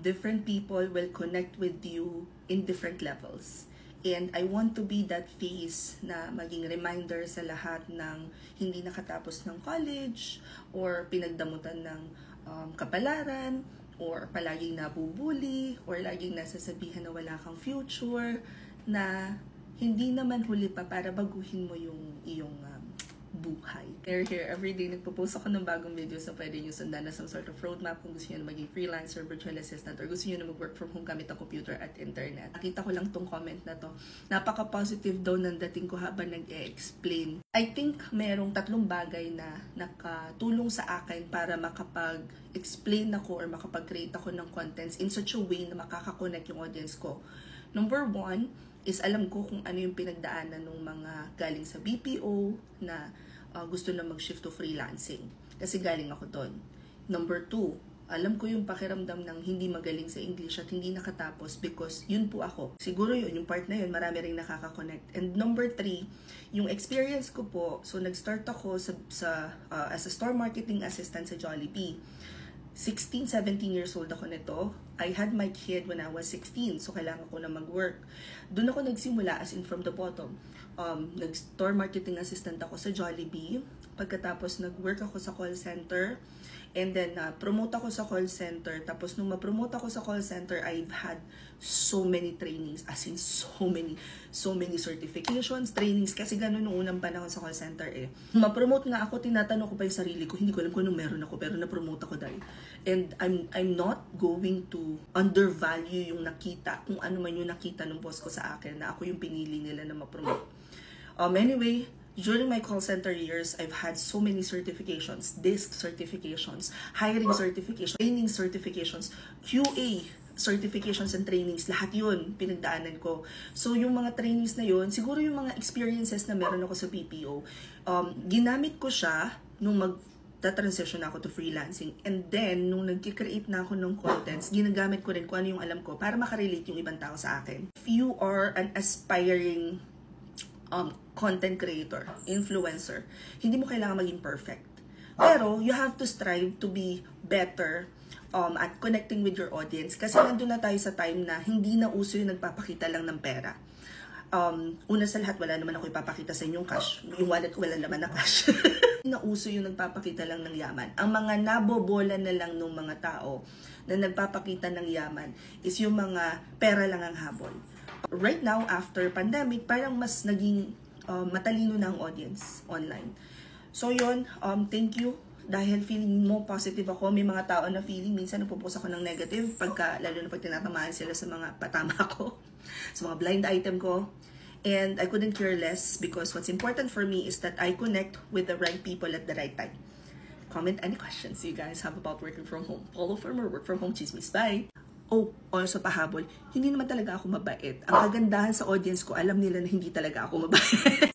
different people will connect with you in different levels. And I want to be that face na maging reminder sa lahat ng hindi nakatapos ng college or pinagdamutan ng kapalaran or palaging nabubuli or laging nasasabihan na wala kang future, na hindi naman huli pa para baguhin mo yung iyong buhay. Here, everyday nagpo-post ako ng bagong videos na pwede nyo sundan na some sort of roadmap kung gusto nyo na maging freelancer, virtual assistant, or gusto nyo na mag-work from home gamit ang computer at internet. Nakita ko lang tong comment na to. Napaka-positive daw ng dating ko habang nag-e-explain. I think merong 3 bagay na nakatulong sa akin para makapag-explain ako or makapag-create ako ng contents in such a way na makaka-connect yung audience ko. Number 1 is alam ko kung ano yung pinagdaanan ng mga galing sa BPO na gusto na mag-shift to freelancing. Kasi galing ako doon. Number 2, alam ko yung pakiramdam ng hindi magaling sa English at hindi nakatapos because yun po ako. Siguro yun, yung part na yun, marami rin nakaka-connect. And number 3, yung experience ko po, so nag-start ako as a store marketing assistant sa Jollibee. 16, 17 years old ako nito. I had my kid when I was 16, so kailangan ko na mag-work. Doon ako nagsimula, as in from the bottom. Nag-store marketing assistant ako sa Jollibee. Pagkatapos, nag-work ako sa call center. And then, promote ako sa call center. Tapos, nung ma-promote ako sa call center, I've had so many trainings. As in, so many certifications, trainings. Kasi ganun nung unang panahon sa call center eh. Ma-promote nga ako, tinatanong ko pa yung sarili ko. Hindi ko alam kung anong meron ako, pero na-promote ako dahil. And I'm not going to undervalue yung nakita, kung ano man yung nakita ng boss ko sa akin, na ako yung pinili nila na ma-promote. Anyway, during my call center years, I've had so many certifications, DISC certifications, hiring certifications, training certifications, QA certifications and trainings, lahat yun pinagdaanan ko. So yung mga trainings na yun, siguro yung mga experiences na meron ako sa PPO, ginamit ko siya nung transition ako to freelancing. And then, nung nag-create na ako ng contents, ginagamit ko rin kung ano yung alam ko para makarelate yung ibang tao sa akin. If you are an aspiring content creator, influencer, hindi mo kailangan maging perfect. Pero, you have to strive to be better at connecting with your audience. Kasi nandun na tayo sa time na hindi na uso yung nagpapakita lang ng pera. Una sa lahat, wala naman ako ipapakita sa inyong cash. Yung wallet ko wala naman na cash. Na uso yung nagpapakita lang ng yaman. Ang mga nabobola na lang ng mga tao na nagpapakita ng yaman is yung mga pera lang ang habol. Right now, after pandemic, parang mas naging matalino na ang audience online. So yun, thank you. Dahil feeling mo positive ako, may mga tao na feeling, minsan nagpo-post ako ng negative, lalo na pag tinatamaan sila sa mga patama ko, sa mga blind item ko. And I couldn't care less because what's important for me is that I connect with the right people at the right time. Comment any questions you guys have about working from home. Follow for more work from home chismis. Bye! Oh, also pahabol, hindi naman talaga ako mabait. Ang kagandahan sa audience ko, alam nila na hindi talaga ako mabait.